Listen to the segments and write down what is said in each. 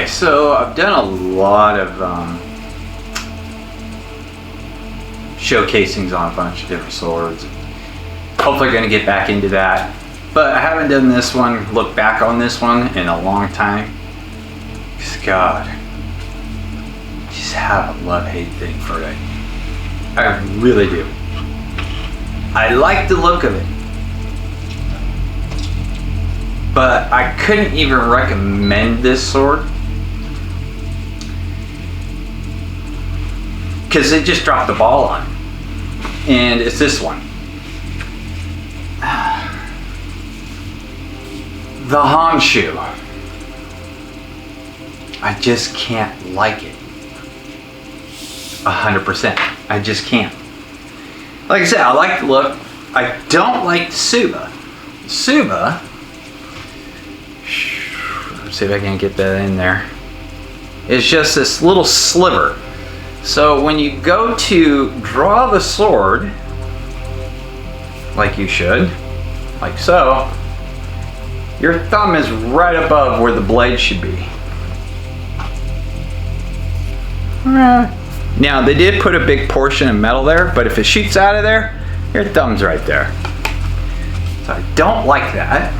so I've done a lot of showcasings on a bunch of different swords. Hopefully going to get back into that. But I haven't done this one, look back on this one in a long time. Because God, I just have a love-hate thing for it. I really do. I like the look of it. But I couldn't even recommend this sword. Because it just dropped the ball on. And it's this one. The honshu. I just can't like it. 100%. I just can't. Like I said, I like the look. I don't like the Suba. Suba. Let's see if I can get that in there. It's just this little sliver. So when you go to draw the sword, like you should, like so, your thumb is right above where the blade should be. Now they did put a big portion of metal there, but if it shoots out of there, your thumb's right there. So I don't like that.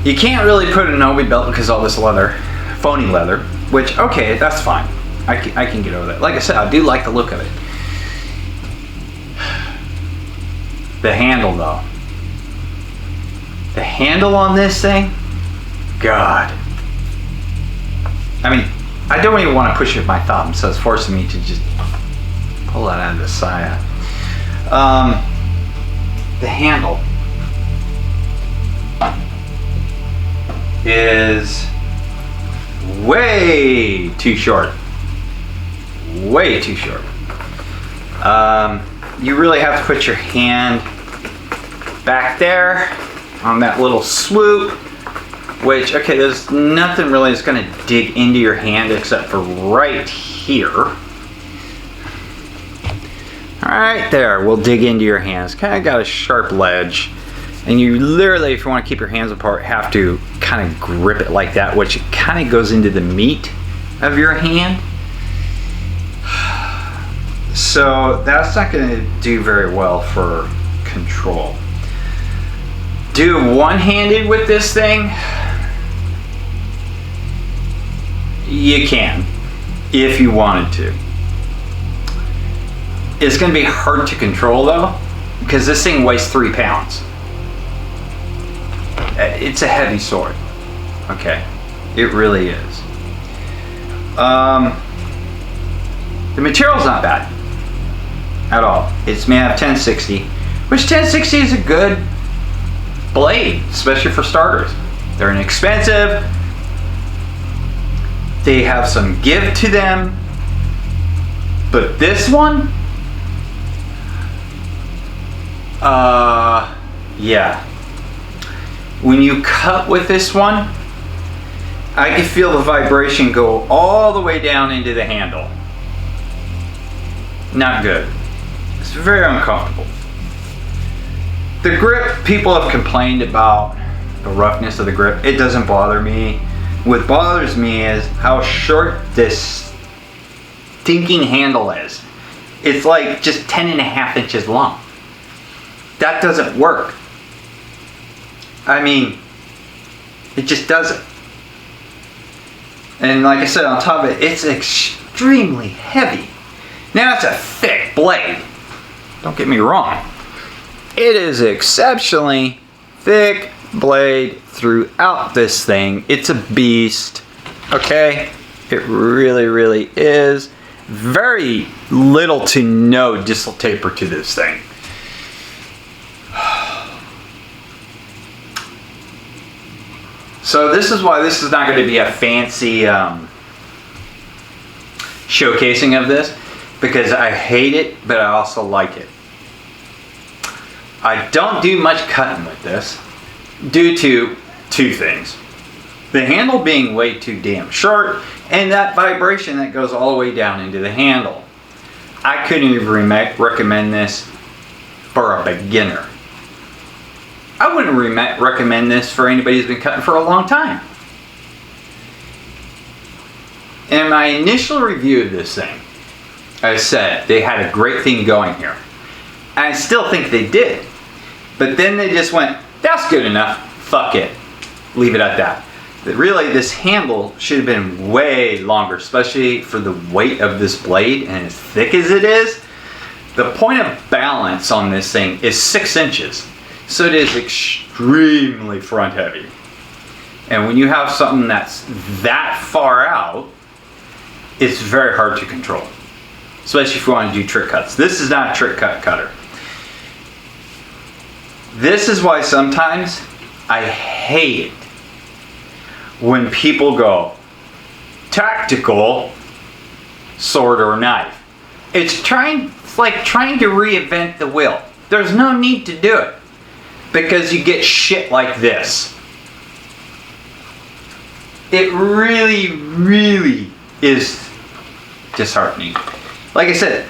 You can't really put an Obi belt because all this leather, phony leather, which, okay, that's fine. I can get over that. Like I said, I do like the look of it. The handle though. The handle on this thing, God. I mean, I don't even want to push it with my thumb, so it's forcing me to just pull that out of the saya. The handle is way too short. Way too short. You really have to put your hand back there on that little swoop, which, okay, there's nothing really that's going to dig into your hand except for right here. Right there will dig into your hands. Kind of got a sharp ledge, and you literally, if you want to keep your hands apart, have to kind of grip it like that, which kind of goes into the meat of your hand. So that's not going to do very well for control. Do one-handed with this thing? You can, if you wanted to. It's going to be hard to control though, because this thing weighs 3 pounds. It's a heavy sword. Okay, it really is. The material's not bad at all. It's made out of 1060, which 1060 is a good blade, especially for starters. They're inexpensive. They have some give to them. But this one, yeah. When you cut with this one, I can feel the vibration go all the way down into the handle. Not good. It's very uncomfortable. The grip, people have complained about the roughness of the grip. It doesn't bother me. What bothers me is how short this stinking handle is. It's like just 10.5 inches long. That doesn't work. I mean, it just doesn't. And like I said, on top of it, it's extremely heavy. Now it's a thick blade. Don't get me wrong. It is exceptionally thick blade throughout this thing. It's a beast. Okay? It really, really is. Very little to no distal taper to this thing. So this is why this is not going to be a fancy showcasing of this, because I hate it, but I also like it. I don't do much cutting with this due to 2 things. The handle being way too damn short, and that vibration that goes all the way down into the handle. I couldn't even recommend this for a beginner. I wouldn't recommend this for anybody who's been cutting for a long time. In my initial review of this thing, I said they had a great thing going here. And I still think they did. But then they just went, that's good enough, fuck it. Leave it at that. But really, this handle should have been way longer, especially for the weight of this blade and as thick as it is. The point of balance on this thing is 6 inches. So it is extremely front heavy. And when you have something that's that far out, it's very hard to control. Especially if you want to do trick cuts. This is not a trick cut cutter. This is why sometimes I hate it when people go tactical sword or knife. It's like trying to reinvent the wheel. There's no need to do it because you get shit like this. It really, really is disheartening. Like I said,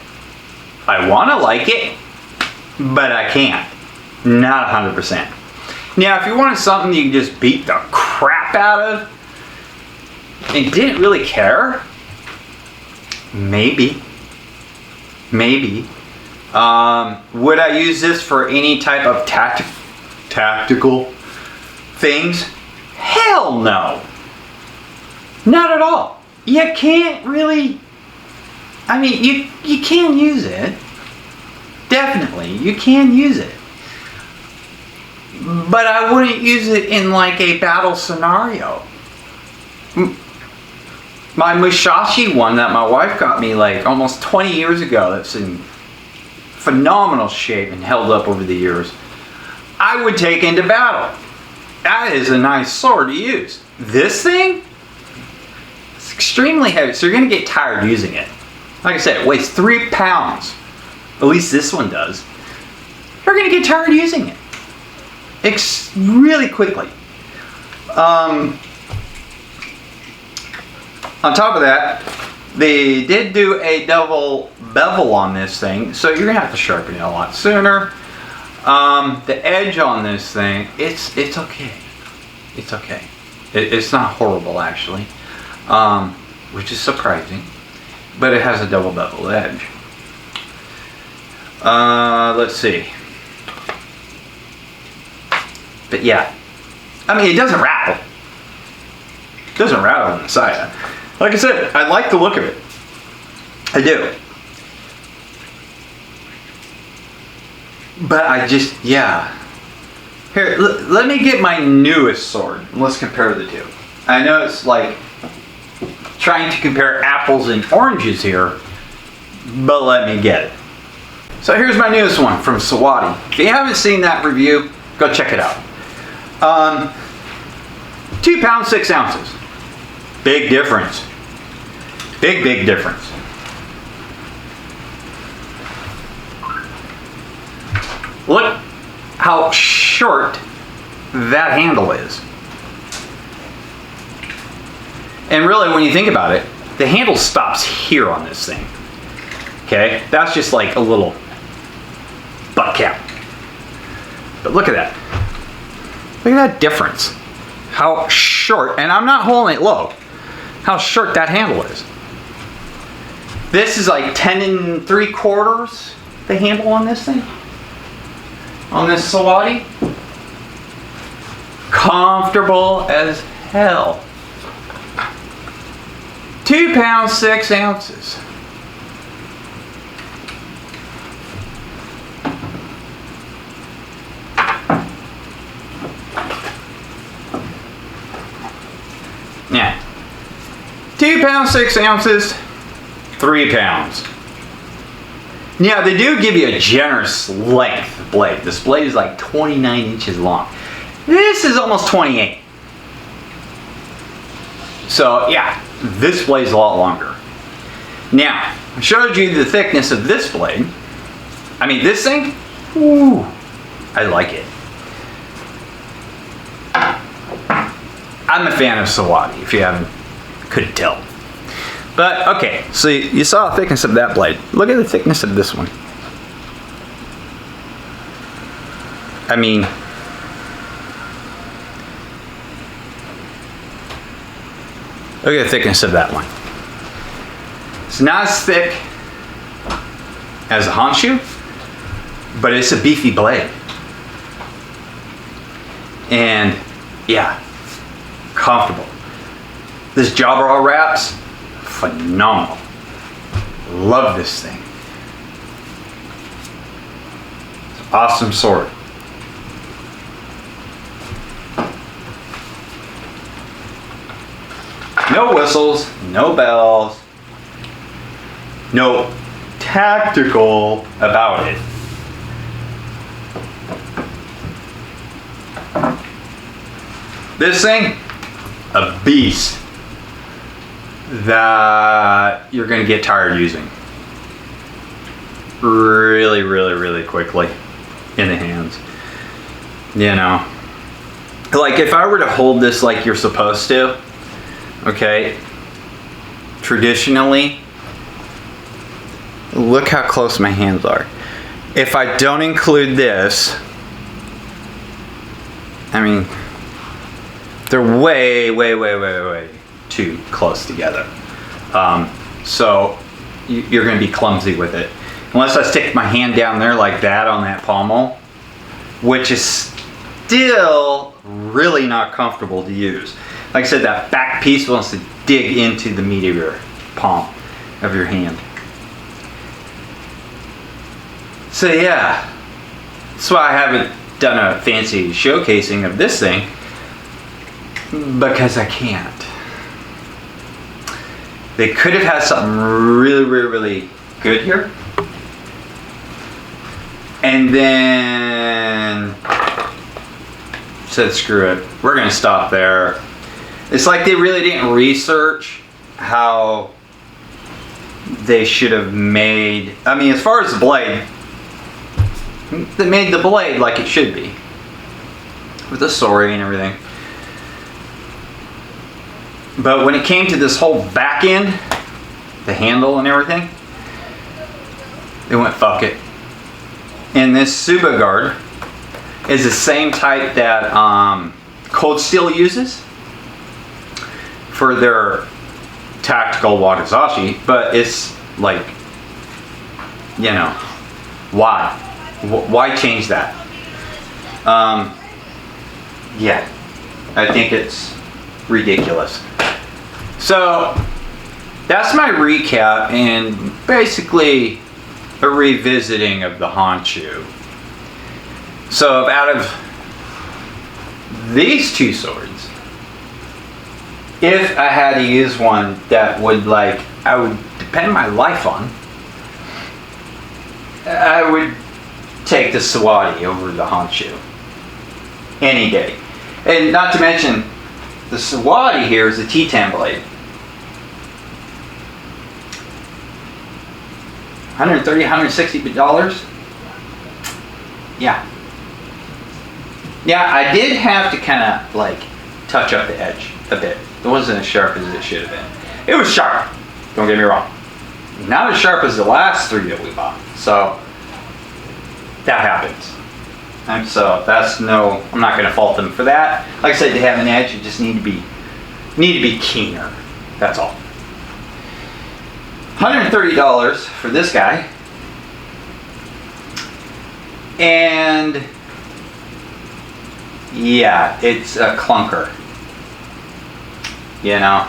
I want to like it, but I can't. Not 100%. Now, if you wanted something you can just beat the crap out of and didn't really care, maybe. Would I use this for any type of tactical things? Hell no. Not at all. You can't really, I mean, you can use it. Definitely, you can use it. But I wouldn't use it in like a battle scenario. My Musashi one that my wife got me like almost 20 years ago, that's in phenomenal shape and held up over the years, I would take into battle. That is a nice sword to use. This thing, it's extremely heavy, so you're going to get tired using it. Like I said, it weighs 3 pounds. At least this one does. You're going to get tired using it. Really quickly. On top of that, they did do a double bevel on this thing, so you're gonna have to sharpen it a lot sooner. The edge on this thing, it's okay. It's okay. It's not horrible actually, which is surprising, but it has a double bevel edge. Let's see. But yeah, I mean, it doesn't rattle. It doesn't rattle on the side. Like I said, I like the look of it. I do. But I just, yeah. Here, let me get my newest sword. And let's compare the two. I know it's like trying to compare apples and oranges here, but let me get it. So here's my newest one from Sawadi. If you haven't seen that review, go check it out. 2 pounds, 6 ounces. Big difference. Big difference. Look how short that handle is. And really, when you think about it, the handle stops here on this thing. Okay? That's just like a little butt cap. But look at that. Look at that difference. How short, and I'm not holding it low, how short that handle is. This is like 10 3/4, the handle on this thing. On this Sawadi. Comfortable as hell. 2 pounds, 6 ounces. Yeah. 2 pounds, 6 ounces, 3 pounds. Now, they do give you a generous length blade. This blade is like 29 inches long. This is almost 28. So, yeah, this blade's a lot longer. Now, I showed you the thickness of this blade. I mean, this thing, ooh, I like it. I'm a fan of Sawadi, if you couldn't tell. But, okay, so you saw the thickness of that blade. Look at the thickness of this one. I mean, look at the thickness of that one. It's not as thick as a honshu, but it's a beefy blade. And yeah, comfortable. This jawbone wraps, phenomenal. Love this thing. It's an awesome sword. No whistles, no bells, no tactical about it. This thing, a beast that you're going to get tired using really, really, really quickly in the hands. You know, like if I were to hold this like you're supposed to, okay, traditionally, look how close my hands are. If I don't include this, I mean, they're way, way, way, way, way too close together. So you're going to be clumsy with it. Unless I stick my hand down there like that on that pommel, which is still really not comfortable to use. Like I said, that back piece wants to dig into the meat of your palm, of your hand. So yeah, that's why I haven't done a fancy showcasing of this thing, because I can't. They could have had something really, really, really good here. And then said, screw it, we're gonna stop there. It's like they really didn't research how they should have made, I mean, as far as the blade, they made the blade like it should be, with the sorry and everything. But when it came to this whole back end, the handle and everything, they went fuck it. And this Suba guard is the same type that Cold Steel uses for their tactical wakizashi, but it's like, you know, why? Why change that? Yeah, I think it's ridiculous. So that's my recap and basically a revisiting of the honshu. So out of these two swords, if I had to use one that would I would depend my life on, I would take the Sawadi over the honshu any day. And not to mention, the Sawadi here is a T10 blade. $130, $160. Yeah. Yeah, I did have to kind of touch up the edge a bit. It wasn't as sharp as it should have been. It was sharp, don't get me wrong. Not as sharp as the last three that we bought. So that happens. And so that's I'm not going to fault them for that. Like I said, they have an edge. You just need to be keener. That's all. $130 for this guy. And yeah, it's a clunker. You know,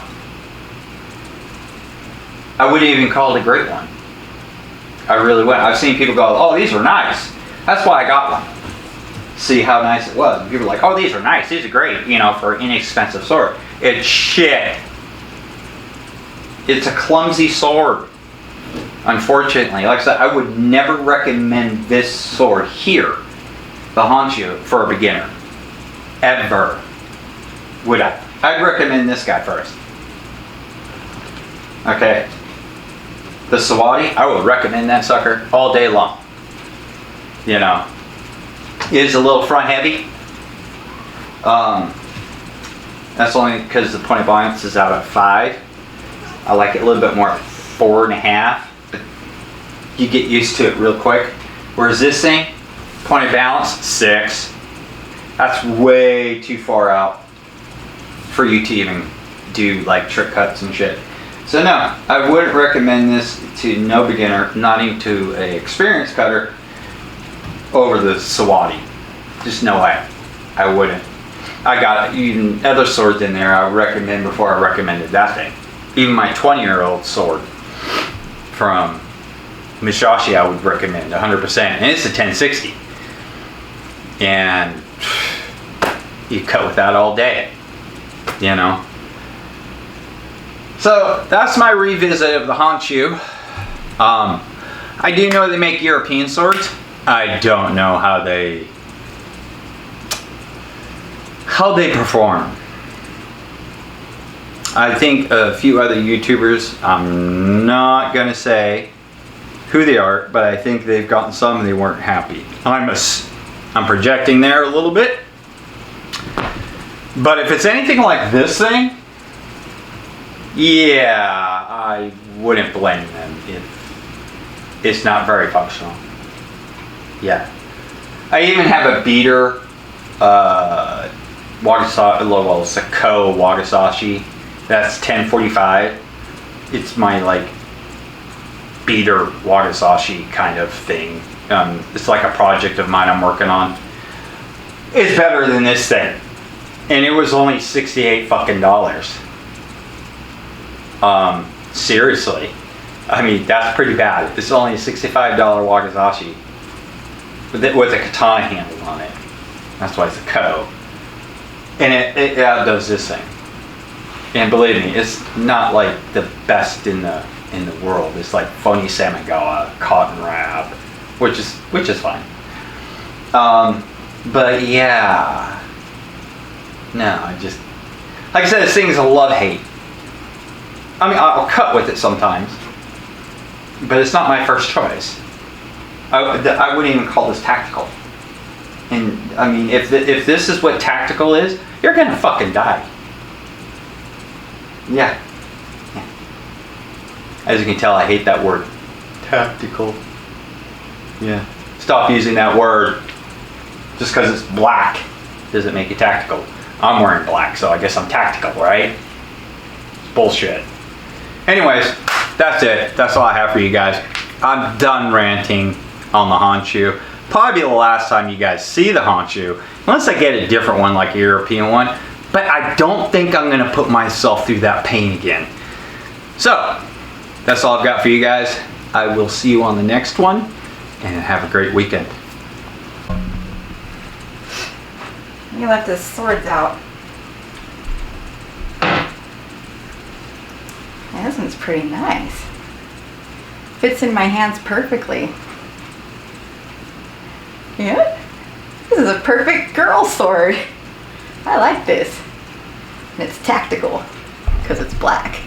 I wouldn't even call it a great one. I really wouldn't. I've seen people go, oh, these are nice. That's why I got one. See how nice it was. And people are like, oh, these are nice. These are great, you know, for an inexpensive sword. It's shit. It's a clumsy sword. Unfortunately, like I said, I would never recommend this sword here, the honshu, for a beginner. Ever. Would I? I'd recommend this guy first. Okay. The Sawadi, I would recommend that sucker all day long. You know. It is a little front heavy. That's only because the point of balance is out of 5. I like it a little bit more 4.5. But you get used to it real quick. Whereas this thing, point of balance, 6. That's way too far out for you to even do trick cuts and shit. So no, I wouldn't recommend this to no beginner, not even to an experienced cutter, over the Sawadi. Just no way. I wouldn't. I got even other swords in there I would recommend before I recommended that thing. Even my 20-year-old sword from Mishashi I would recommend 100%. And it's a 1060. And you cut with that all day. You know. So that's my revisit of the honshu. I do know they make European swords. I don't know how they perform. I think a few other YouTubers, I'm not gonna say who they are, but I think they've gotten some and they weren't happy. I'm projecting there a little bit. But if it's anything like this thing, yeah, I wouldn't blame them if it's not very functional. Yeah. I even have a beater, Wagasashi, well, it's a Ko Wagasashi. That's 1045. It's my like beater Wagasashi kind of thing. It's like a project of mine I'm working on. It's better than this thing. And it was only $68 fucking dollars. Seriously. I mean, that's pretty bad. It's only a $65 Wagasashi with a katana handle on it. That's why it's a Ko. And it outdoes this thing. And believe me, it's not like the best in the world. It's like phony Samigawa, cotton wrap, which is fine. But yeah, no, I just, like I said, this thing is a love-hate. I mean, I'll cut with it sometimes, but it's not my first choice. I wouldn't even call this tactical. And I mean, if this is what tactical is, you're gonna fucking die. Yeah. As you can tell, I hate that word. Tactical. Yeah. Stop using that word. Just because it's black doesn't make it tactical. I'm wearing black, so I guess I'm tactical, right? It's bullshit. Anyways, that's it. That's all I have for you guys. I'm done ranting on the honshu. Probably be the last time you guys see the honshu, unless I get a different one like a European one. But I don't think I'm going to put myself through that pain again. So, that's all I've got for you guys. I will see you on the next one, and have a great weekend. He left his swords out. Yeah, this one's pretty nice. Fits in my hands perfectly. Yeah? This is a perfect girl sword. I like this. And it's tactical because it's black.